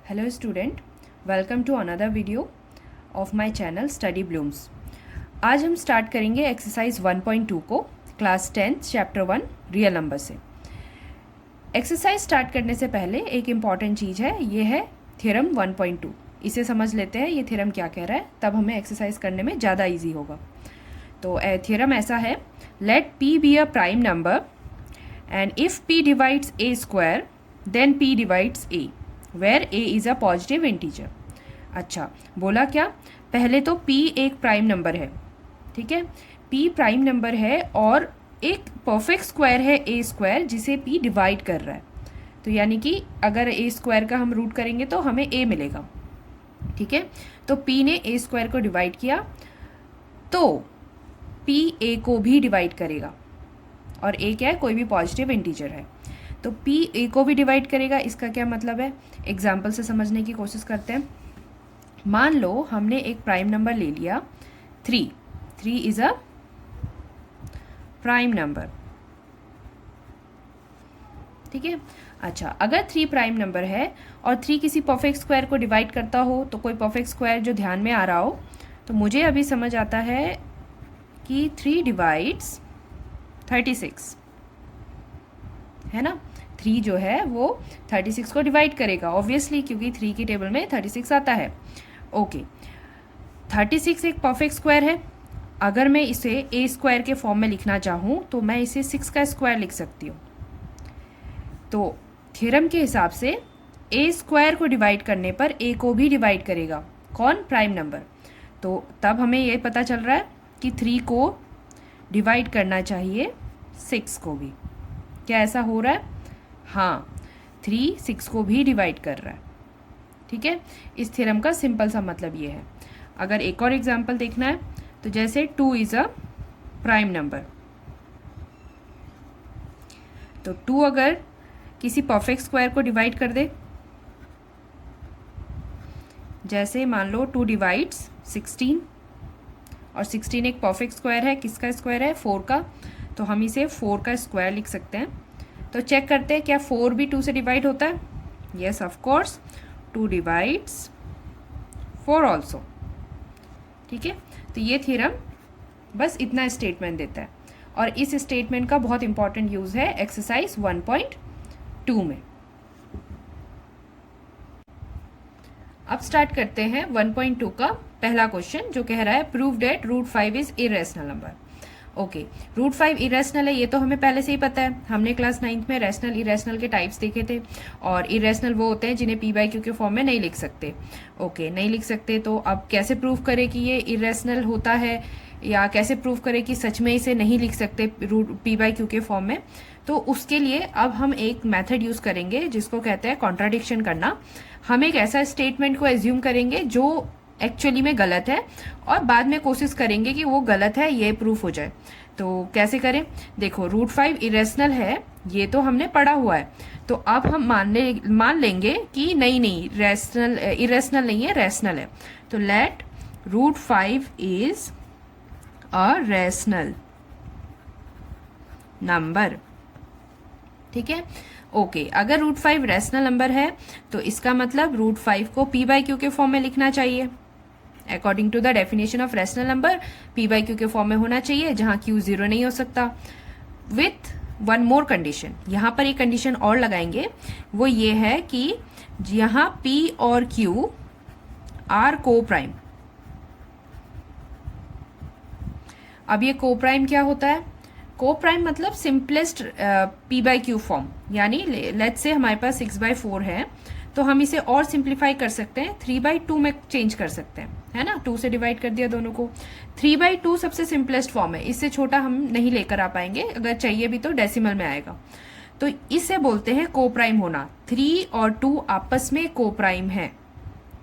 Hello student, welcome to another video of my channel Study Blooms। आज हम start करेंगे exercise 1.2 को class 10 chapter 1 real number से। Exercise start करने से पहले एक इम्पॉर्टेंट चीज़ है, ये है थ्योरम 1.2। इसे समझ लेते हैं ये थ्योरम क्या कह रहा है, तब हमें एक्सरसाइज करने में ज़्यादा ईजी होगा। तो थ्योरम ऐसा है, let p be a prime number and if p divides a square then p divides a where a is a positive integer. अच्छा, बोला क्या, पहले तो p एक प्राइम नंबर है, ठीक है, p प्राइम नंबर है और एक परफेक्ट स्क्वायर है a स्क्वायर जिसे p डिवाइड कर रहा है। तो यानी कि अगर a स्क्वायर का हम रूट करेंगे तो हमें a मिलेगा, ठीक है। तो p ने a स्क्वायर को डिवाइड किया तो p a को भी डिवाइड करेगा, और a क्या है, कोई भी पॉजिटिव इंटीजर है, तो p a को भी डिवाइड करेगा। इसका क्या मतलब है, एग्जाम्पल से समझने की कोशिश करते हैं। मान लो हमने एक प्राइम नंबर ले लिया 3 इज अ प्राइम नंबर, ठीक है। अच्छा, अगर 3 प्राइम नंबर है और 3 किसी परफेक्ट स्क्वायर को डिवाइड करता हो, तो कोई परफेक्ट स्क्वायर जो ध्यान में आ रहा हो, तो मुझे अभी समझ आता है कि 3 डिवाइड्स 36 है ना। 3 जो है वो 36 को डिवाइड करेगा ऑब्वियसली, क्योंकि 3 की टेबल में 36 आता है। ओके, 36 एक परफेक्ट स्क्वायर है। अगर मैं इसे a स्क्वायर के फॉर्म में लिखना चाहूँ तो मैं इसे 6 का स्क्वायर लिख सकती हूँ। तो थ्योरम के हिसाब से a स्क्वायर को डिवाइड करने पर a को भी डिवाइड करेगा, कौन, प्राइम नंबर। तो तब हमें ये पता चल रहा है कि 3 को डिवाइड करना चाहिए 6 को भी। क्या ऐसा हो रहा है? हाँ, 3 6 को भी डिवाइड कर रहा है, ठीक है। इस थ्योरम का सिंपल सा मतलब ये है। अगर एक और एग्जांपल देखना है तो जैसे 2 इज अ प्राइम नंबर, तो 2 अगर किसी परफेक्ट स्क्वायर को डिवाइड कर दे, जैसे मान लो 2 डिवाइड्स 16, और 16 एक परफेक्ट स्क्वायर है, किसका स्क्वायर है, 4 का, तो हम इसे 4 का स्क्वायर लिख सकते हैं। तो चेक करते हैं क्या 4 भी 2 से डिवाइड होता है। Yes of course, 2 divides 4 also, ठीक है। तो ये थ्योरम बस इतना स्टेटमेंट देता है, और इस स्टेटमेंट का बहुत इंपॉर्टेंट यूज है एक्सरसाइज 1.2 में। अब स्टार्ट करते हैं 1.2 का पहला क्वेश्चन, जो कह रहा है prove that root 5 is irrational number. Okay, root 5 irrational है, ये तो हमें पहले से ही पता है। हमने क्लास 9th में रैशनल इरेशनल के टाइप्स देखे थे, और इरेशनल वो होते हैं जिन्हें p/q के फॉर्म में नहीं लिख सकते। ओके, नहीं लिख सकते, तो अब कैसे प्रूव करें कि ये इरेशनल होता है, या कैसे प्रूव करें कि सच में इसे नहीं लिख सकते रूट p/q के फॉर्म में। तो उसके लिए अब हम एक मेथड यूज करेंगे जिसको कहते हैं कॉन्ट्राडिक्शन करना। हम एक ऐसा स्टेटमेंट को एज्यूम करेंगे जो एक्चुअली में गलत है, और बाद में कोशिश करेंगे कि वो गलत है, ये प्रूफ हो जाए। तो कैसे करें, देखो, रूट 5 इरेशनल है, ये तो हमने पढ़ा हुआ है। तो अब हम मान लेंगे कि नहीं रैशनल, इरेशनल नहीं है, रैशनल है। तो let root 5 is a rational number, ठीक है। ओके, अगर रूट 5 रैशनल नंबर है तो इसका मतलब रूट 5 को p/q के फॉर्म में लिखना चाहिए। According to the definition of rational number, p/q के फॉर्म में होना चाहिए, जहां q 0 नहीं हो सकता। विथ वन मोर कंडीशन, यहाँ पर एक कंडीशन और लगाएंगे, वो ये है कि यहाँ p और q आर को प्राइम। अब ये को प्राइम क्या होता है, को प्राइम मतलब सिंपलेस्ट p/q फॉर्म, यानी लेट्स से हमारे पास 6/4 है, तो हम इसे और सिंप्लीफाई कर सकते हैं, 3/2 में चेंज कर सकते हैं, है ना। 2 से डिवाइड कर दिया दोनों को। 3/2 सबसे सिंपलेस्ट फॉर्म है, इससे छोटा हम नहीं लेकर आ पाएंगे, अगर चाहिए भी तो डेसिमल में आएगा। तो इसे बोलते हैं को प्राइम होना। 3 और 2 आपस में को प्राइम है,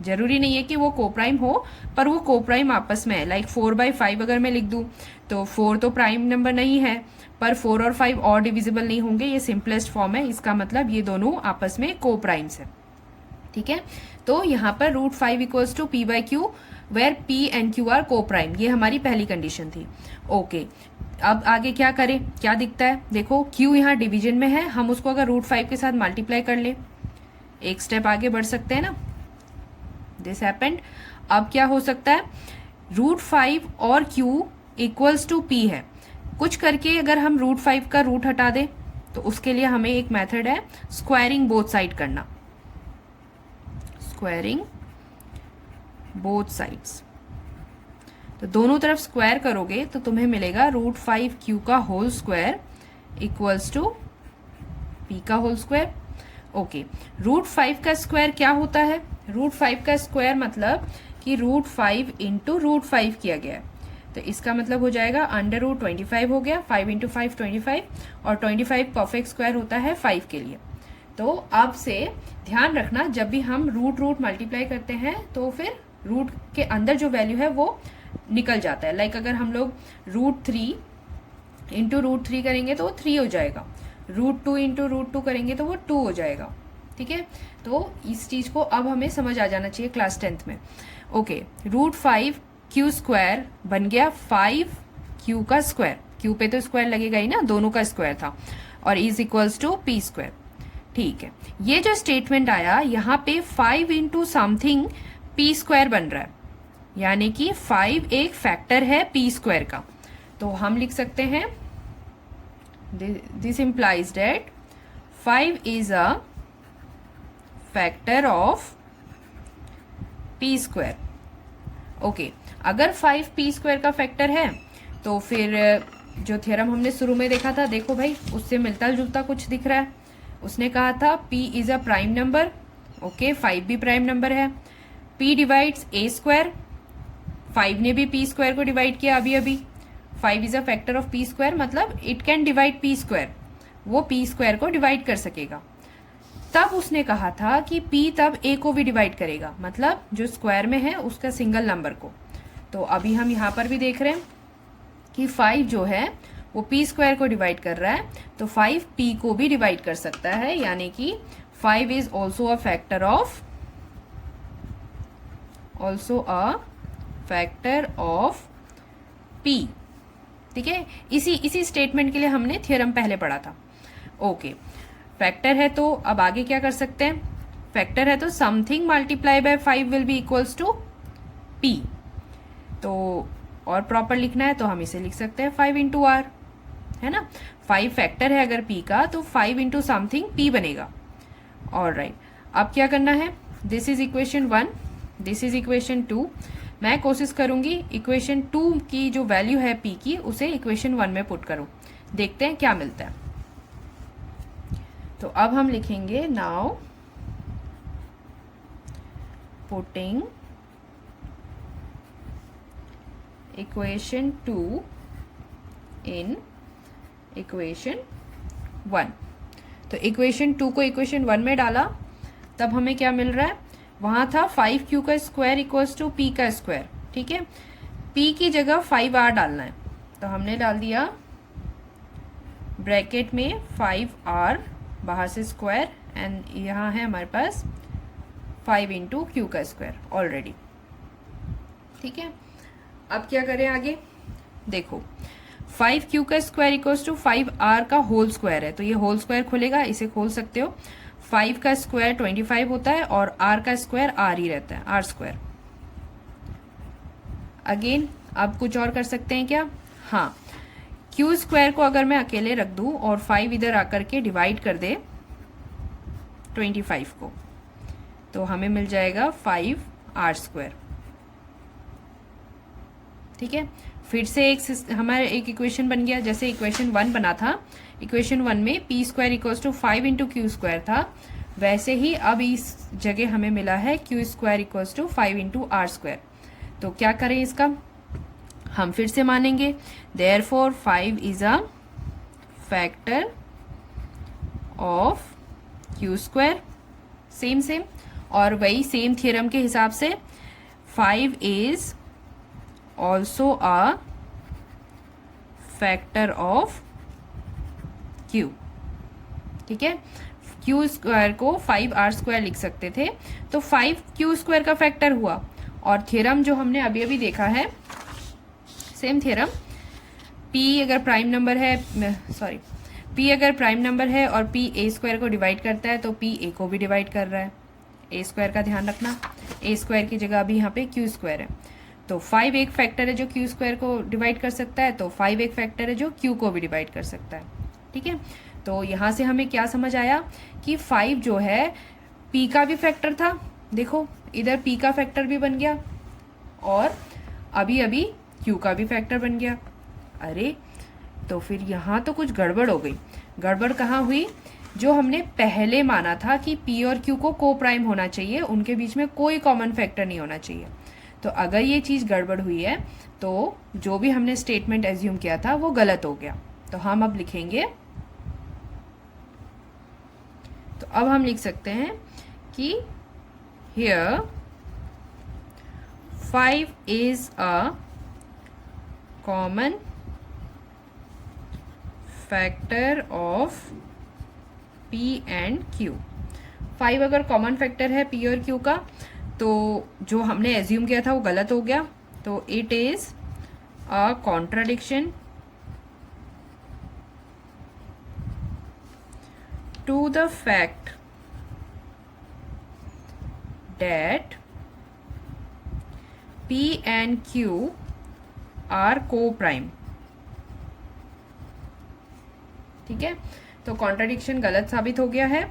जरूरी नहीं है कि वो को प्राइम हो, पर वो को प्राइम आपस में है। लाइक 4/5 अगर मैं लिख दूं, तो 4 तो प्राइम नंबर नहीं है, पर 4 और 5 और डिविजिबल नहीं होंगे, ये सिंपलेस्ट फॉर्म है, इसका मतलब ये दोनों आपस में को प्राइम्स है, ठीक है। तो यहाँ पर root 5 equals to p/q where p and q are coprime, ये हमारी पहली कंडीशन थी। ओके, अब आगे क्या करें, क्या दिखता है, देखो q यहाँ डिवीजन में है, हम उसको अगर रूट 5 के साथ मल्टीप्लाई कर ले, एक स्टेप आगे बढ़ सकते हैं ना। This happened. अब क्या हो सकता है, √5 और q इक्वल्स टू p है, कुछ करके अगर हम √5 का रूट हटा दें तो उसके लिए हमें एक मेथड है स्क्वायरिंग बोथ साइड करना, स्क्वायरिंग बोथ साइड्स। तो दोनों तरफ स्क्वायर करोगे तो तुम्हें मिलेगा √5q का whole square equals to p का होल स्क्वायर। ओके, √5 का स्क्वायर क्या होता है, √5 का स्क्वायर मतलब कि √5 इंटू √5 किया गया है, तो इसका मतलब हो जाएगा √25 हो गया, 5 इंटू 5 25, और 25 परफेक्ट स्क्वायर होता है 5 के लिए। तो अब से ध्यान रखना, जब भी हम रूट मल्टीप्लाई करते हैं तो फिर रूट के अंदर जो वैल्यू है वो निकल जाता है। लाइक अगर हम लोग √3 इंटू √3 करेंगे तो वो 3 हो जाएगा, √2 इंटू √2 करेंगे तो वो 2 हो जाएगा। ठीक है, तो इस चीज को अब हमें समझ आ जाना चाहिए क्लास 10th में। ओके, √5q स्क्वायर बन गया 5q का स्क्वायर, q पे तो स्क्वायर लगेगा ही ना, दोनों का स्क्वायर था, और is equals to p square. ठीक है, ये जो स्टेटमेंट आया यहाँ पे 5 इंटू समथिंग p स्क्वायर बन रहा है, यानी कि 5 एक फैक्टर है p स्क्वायर का। तो हम लिख सकते हैं this implies date 5 is a factor of p square. Okay, अगर 5 p स्क्वायर का फैक्टर है तो फिर जो थ्योरम हमने शुरू में देखा था, देखो भाई उससे मिलता जुलता कुछ दिख रहा है। उसने कहा था p is a prime number. Okay, 5 भी प्राइम नंबर है। p डिवाइड्स a स्क्वायर, 5 ने भी p स्क्वायर को डिवाइड किया अभी अभी। 5 is a factor of p square, मतलब it can divide p square, वो p स्क्वायर को डिवाइड कर सकेगा। तब उसने कहा था कि p तब a को भी डिवाइड करेगा, मतलब जो स्क्वायर में है उसका सिंगल नंबर को। तो अभी हम यहाँ पर भी देख रहे हैं कि 5 जो है वो p स्क्वायर को डिवाइड कर रहा है, तो 5 p को भी डिवाइड कर सकता है, यानी कि 5 is also a factor of p। ठीक है, इसी स्टेटमेंट के लिए हमने थ्योरम पहले पढ़ा था। ओके, फैक्टर है तो अब आगे क्या कर सकते हैं, फैक्टर है तो something multiply by 5 will be equals to p। तो और प्रॉपर लिखना है तो हम इसे लिख सकते हैं 5 इंटू r, है ना। 5 फैक्टर है अगर p का, तो 5 इंटू समथिंग p बनेगा। ऑलराइट, अब क्या करना है, this is equation 1, this is equation 2। मैं कोशिश करूंगी इक्वेशन 2 की जो वैल्यू है p की उसे इक्वेशन 1 में पुट करूं, देखते हैं क्या मिलता है। तो अब हम लिखेंगे now putting equation 2 in equation 1। तो इक्वेशन 2 को इक्वेशन 1 में डाला, तब हमें क्या मिल रहा है, वहां था 5q का स्क्वायर इक्वल्स टू p का स्क्वायर। ठीक है, p की जगह 5r डालना है, तो हमने डाल दिया ब्रैकेट में 5r, बाहर से स्क्वायर, एंड यहाँ है हमारे पास 5 इंटू क्यू का स्क्वायर ऑलरेडी। ठीक है, अब क्या करें आगे, देखो 5q का स्क्वायर इक्वल्स टू 5r का होल स्क्वायर है, तो ये होल स्क्वायर खुलेगा, इसे खोल सकते हो। 5 का स्क्वायर 25 होता है और r का स्क्वायर r ही रहता है, r स्क्वायर। अगेन अब कुछ और कर सकते हैं क्या, हाँ, q स्क्वायर को अगर मैं अकेले रख दूं और 5 इधर आकर के डिवाइड कर दे 25 को, तो हमें मिल जाएगा 5r स्क्वायर। ठीक है, फिर से हमारा एक इक्वेशन बन गया, जैसे इक्वेशन 1 बना था, इक्वेशन 1 में p square equals to 5 into q square था, वैसे ही अब इस जगह हमें मिला है q square equals to 5 into r square. तो क्या करें इसका, हम फिर से मानेंगे therefore 5 is a factor of q square, same, और वही सेम थ्योरम के हिसाब से 5 is also a factor of q। ठीक है, q स्क्वायर को 5r स्क्वायर लिख सकते थे, तो 5q स्क्वायर का फैक्टर हुआ, और थ्योरम जो हमने अभी अभी देखा है, सेम थ्योरम, p अगर प्राइम नंबर है, p अगर प्राइम नंबर है और p a स्क्वायर को डिवाइड करता है, तो p a को भी डिवाइड कर रहा है, ए स्क्वायर का ध्यान रखना, ए स्क्वायर की जगह अभी यहाँ पे क्यू स्क्वायर है, तो 5 एक फैक्टर है जो क्यू स्क्वायर को डिवाइड कर सकता है, तो 5 एक फैक्टर है जो क्यू को भी डिवाइड कर सकता है। ठीक है, तो यहाँ से हमें क्या समझ आया कि 5 जो है p का भी फैक्टर था, देखो इधर p का फैक्टर भी बन गया और अभी अभी q का भी फैक्टर बन गया। अरे तो फिर यहाँ तो कुछ गड़बड़ हो गई। गड़बड़ कहाँ हुई? जो हमने पहले माना था कि p और q को को प्राइम होना चाहिए, उनके बीच में कोई कॉमन फैक्टर नहीं होना चाहिए। तो अगर ये चीज़ गड़बड़ हुई है तो जो भी हमने स्टेटमेंट एज्यूम किया था वो गलत हो गया। तो हम अब लिखेंगे, तो अब हम लिख सकते हैं कि here 5 is a common factor of p and q। 5 अगर कॉमन फैक्टर है p और q का, तो जो हमने एज्यूम किया था वो गलत हो गया। तो it is a contradiction to the fact that P and Q are co-prime। ठीक है, तो कॉन्ट्राडिक्शन गलत साबित हो गया है,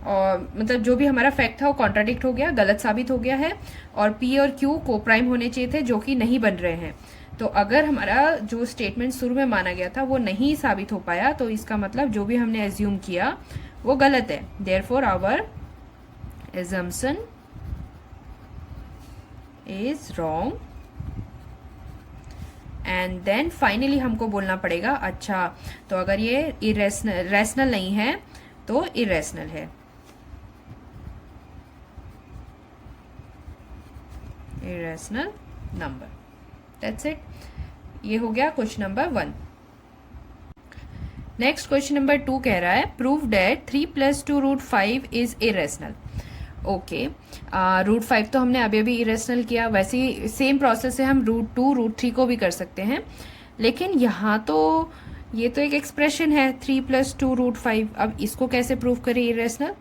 और मतलब जो भी हमारा फैक्ट था वो कॉन्ट्राडिक्ट हो गया, गलत साबित हो गया है, और P और Q को प्राइम होने चाहिए थे जो कि नहीं बन रहे हैं। तो अगर हमारा जो स्टेटमेंट शुरू में माना गया था वो नहीं साबित हो पाया, तो इसका मतलब जो भी हमने एज्यूम किया वो गलत है। Therefore our assumption is wrong। And then finally हमको बोलना पड़ेगा, अच्छा तो अगर ये रैशनल नहीं है तो इरेशनल है। Irrational number, that's it. ये हो गया question number 1। Next question number 2 कह रहा है prove date 3 + 2√5 is irrational. Okay, √5 तो हमने अभी अभी इरेशनल किया, वैसे ही सेम प्रोसेस से हम √2 √3 को भी कर सकते हैं, लेकिन यहाँ तो ये तो एक एक्सप्रेशन है 3 + 2√5। अब इसको कैसे प्रूव करें इरेशनल?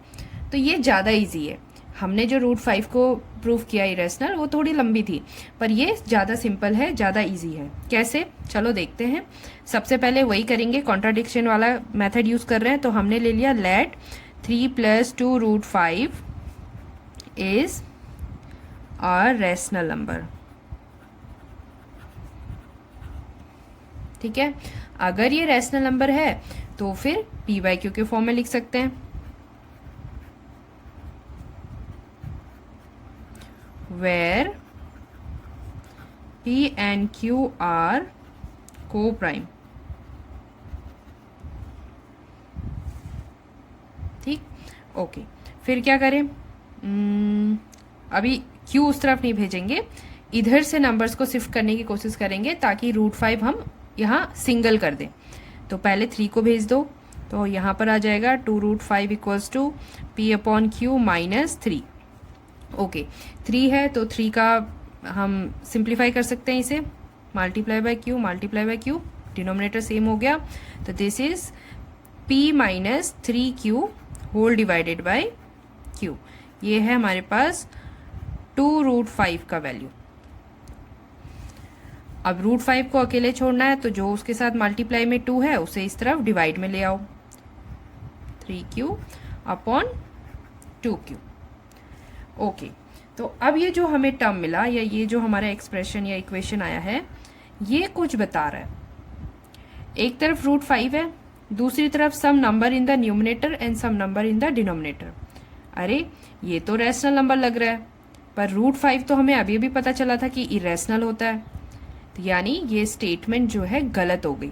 तो ये ज़्यादा इजी है। हमने जो √5 को प्रूव किया इरेशनल वो थोड़ी लंबी थी, पर ये ज़्यादा सिंपल है, ज़्यादा इजी है। कैसे? चलो देखते हैं। सबसे पहले वही करेंगे, कॉन्ट्राडिक्शन वाला मेथड यूज़ कर रहे हैं, तो हमने ले लिया late 3 + 2√5 is a rational number। ठीक है, अगर ये रैशनल नंबर है तो फिर p/q के फॉर्म में लिख सकते हैं, where p and q are co-prime। ठीक, ओके। फिर क्या करें? अभी q उस तरफ नहीं भेजेंगे, इधर से नंबर्स को शिफ्ट करने की कोशिश करेंगे ताकि √5 हम यहाँ सिंगल कर दें। तो पहले 3 को भेज दो, तो यहाँ पर आ जाएगा 2√5 = p/q - 3। ओके, 3 है तो 3 का हम सिंप्लीफाई कर सकते हैं, इसे multiply by q, denominator same हो गया। तो this is p - 3q whole divided by q। ये है हमारे पास 2√5 का वैल्यू। अब √5 को अकेले छोड़ना है, तो जो उसके साथ मल्टीप्लाई में 2 है उसे इस तरफ डिवाइड में ले आओ, 3q/2q। ओके, तो अब ये जो हमें टर्म मिला या ये जो हमारा एक्सप्रेशन या इक्वेशन आया है, ये कुछ बता रहा है। एक तरफ √5 है, दूसरी तरफ some number in the numerator and some number in the denominator. अरे ये तो रैशनल नंबर लग रहा है, पर √5 तो हमें अभी अभी पता चला था कि इरेशनल होता है, तो यानी ये स्टेटमेंट जो है गलत हो गई।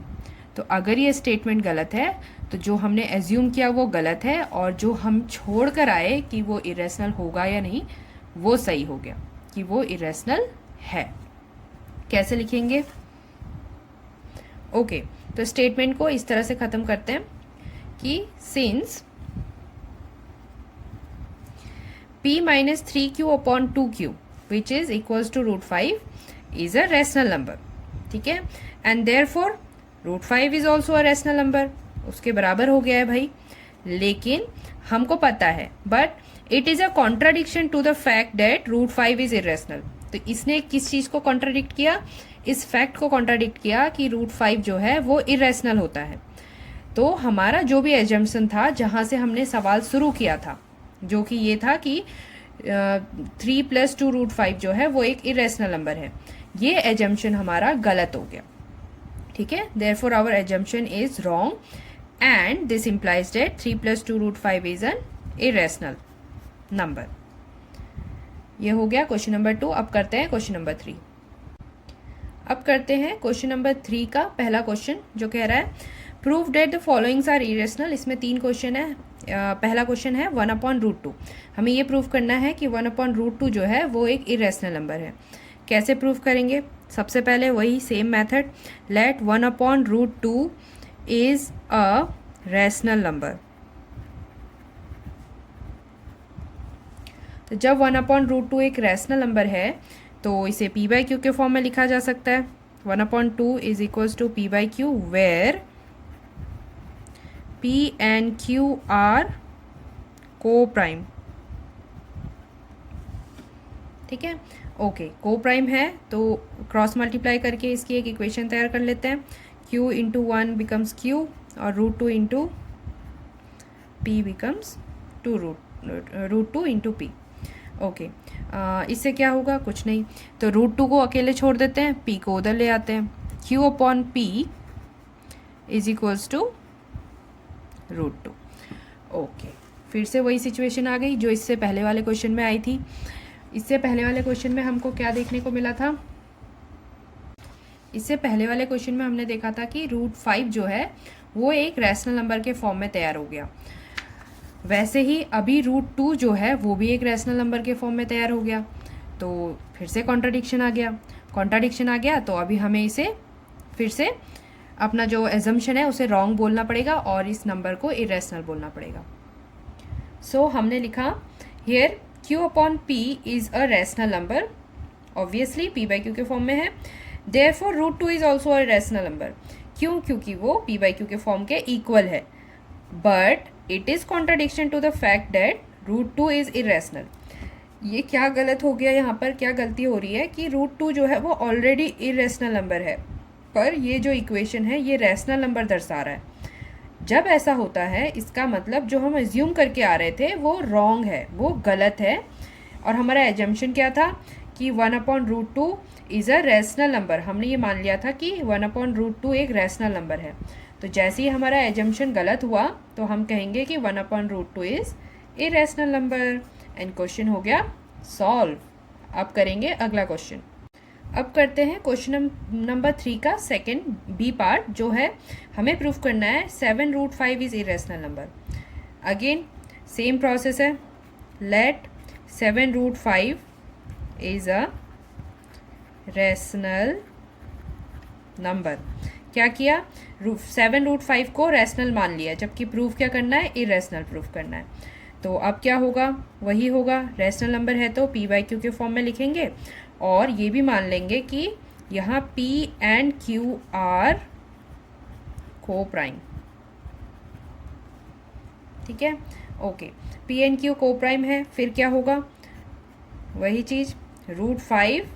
तो अगर ये स्टेटमेंट गलत है तो जो हमने एज्यूम किया वो गलत है, और जो हम छोड़ कर आए कि वो इरेशनल होगा या नहीं वो सही हो गया कि वो इरेशनल है। कैसे लिखेंगे? ओके, तो स्टेटमेंट को इस तरह से ख़त्म करते हैं कि since p - 3q/2q which is equals to √5 is a rational number। ठीक है, and therefore √5 is also a rational number, उसके बराबर हो गया है भाई। लेकिन हमको पता है, but it is a contradiction to the fact that root 5 is irrational. तो इसने किस चीज़ को कॉन्ट्राडिक्ट किया? इस फैक्ट को कॉन्ट्राडिक्ट किया कि रूट 5 जो है वो इरेशनल होता है। तो हमारा जो भी एजम्पशन था, जहाँ से हमने सवाल शुरू किया था, जो कि ये था कि 3 + 2 √5 जो है वो एक इरेशनल नंबर है, ये एजम्पशन हमारा गलत हो गया। ठीक है, therefore our assumption is wrong and this implies that 3 + 2 √5 is an irrational number. ये हो गया क्वेश्चन नंबर 2। अब करते हैं क्वेश्चन नंबर 3। अब करते हैं क्वेश्चन नंबर 3 का पहला क्वेश्चन, जो कह रहा है prove that the followings are irrational. इसमें 3 क्वेश्चन है। पहला क्वेश्चन है 1/√2। हमें ये प्रूव करना है कि 1/√2 जो है वो एक इरेशनल नंबर है। कैसे प्रूव करेंगे? सबसे पहले वही same method, let 1/√2 is a rational number. तो जब 1/√2 एक रैशनल नंबर है तो इसे p/q के फॉर्म में लिखा जा सकता है। 1/2 is equals to p/q where p and q are coprime. ठीक है, ओके, को-प्राइम है तो क्रॉस मल्टीप्लाई करके इसकी एक इक्वेशन तैयार कर लेते हैं। q इंटू 1 बिकम्स q और √2 into p becomes √2 into p। Okay, इससे क्या होगा? कुछ नहीं, तो √2 को अकेले छोड़ देते हैं, p को उधर ले आते हैं। q/p is equals to √2। Okay, फिर से वही सिचुएशन आ गई जो इससे पहले वाले क्वेश्चन में आई थी। इससे पहले वाले क्वेश्चन में हमको क्या देखने को मिला था? इससे पहले वाले क्वेश्चन में हमने देखा था कि √5 जो है वो एक रैशनल नंबर के फॉर्म में तैयार हो गया। वैसे ही अभी √2 जो है वो भी एक रैशनल नंबर के फॉर्म में तैयार हो गया। तो फिर से कॉन्ट्राडिक्शन आ गया। तो अभी हमें इसे फिर से अपना जो एजम्पशन है उसे रॉन्ग बोलना पड़ेगा और इस नंबर को इरेशनल बोलना पड़ेगा। सो हमने लिखा here q/p is a rational number, obviously p/q के फॉर्म में है। Therefore √2 is also a rational number. क्यों? क्योंकि वो p/q के फॉर्म के इक्वल है। But it is contradiction to the fact that √2 is irrational. ये क्या गलत हो गया? यहाँ पर क्या गलती हो रही है कि √2 जो है वो ऑलरेडी इरेशनल नंबर है, पर ये जो इक्वेशन है ये रैशनल नंबर दर्शा रहा है। जब ऐसा होता है इसका मतलब जो हम एज्यूम करके आ रहे थे वो रॉन्ग है, वो गलत है। और हमारा एजम्पशन क्या था कि 1/√2 इज़ अ रैशनल नंबर। हमने ये मान लिया था कि 1/√2 एक रैशनल नंबर है। तो जैसे ही हमारा एजम्पशन गलत हुआ तो हम कहेंगे कि 1/√2 is irrational number and question हो गया सॉल्व। अब करेंगे अगला क्वेश्चन। अब करते हैं क्वेश्चन नंबर 3 का सेकंड बी पार्ट, जो है हमें प्रूफ करना है 7√5 is irrational number. Again same process है, let 7√5 is a rational number. क्या किया? 7√5 को रैशनल मान लिया, जबकि प्रूफ क्या करना है? इरेशनल प्रूफ करना है। तो अब क्या होगा? वही होगा, रैशनल नंबर है तो p/q के फॉर्म में लिखेंगे और ये भी मान लेंगे कि यहाँ p and q are coprime. ठीक है, okay, p and q coprime है। फिर क्या होगा? वही चीज़, √5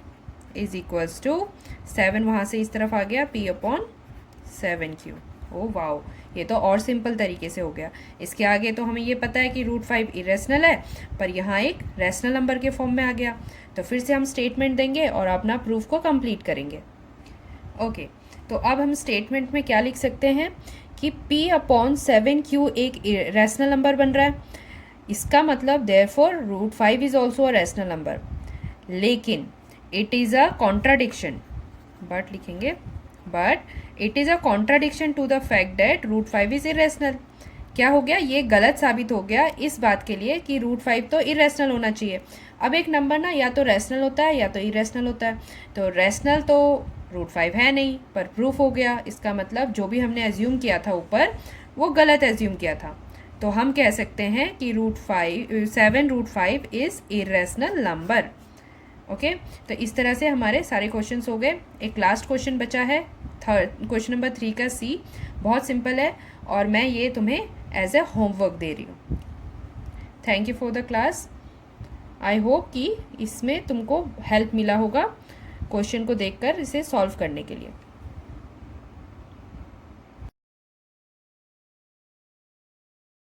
इज इक्वल्स टू 7, वहाँ से इस तरफ आ गया p/7q। ओ वाओ, ये तो और सिंपल तरीके से हो गया। इसके आगे तो हमें ये पता है कि √5 इरेशनल है, पर यहाँ एक रैशनल नंबर के फॉर्म में आ गया। तो फिर से हम स्टेटमेंट देंगे और अपना प्रूफ को कंप्लीट करेंगे। ओके, तो अब हम स्टेटमेंट में क्या लिख सकते हैं कि p/7q एक रैशनल नंबर बन रहा है। इसका मतलब therefore √5 is also a rational number, लेकिन it is a contradiction, but लिखेंगे but it is a contradiction to the fact that √5 is irrational. क्या हो गया? ये गलत साबित हो गया इस बात के लिए कि √5 तो इरेशनल होना चाहिए। अब एक नंबर ना या तो रैशनल होता है या तो इरेशनल होता है, तो रैशनल तो √5 है नहीं, पर प्रूफ हो गया। इसका मतलब जो भी हमने एज्यूम किया था ऊपर वो गलत एज्यूम किया था। तो हम कह सकते हैं कि 7√5 इज़ इरेशनल नंबर। ओके, तो इस तरह से हमारे सारे क्वेश्चंस हो गए। एक लास्ट क्वेश्चन बचा है, क्वेश्चन नंबर 3 का सी। बहुत सिंपल है और मैं ये तुम्हें एज ए होमवर्क दे रही हूँ। Thank you for the class. I hope कि इसमें तुमको हेल्प मिला होगा क्वेश्चन को देखकर इसे सॉल्व करने के लिए।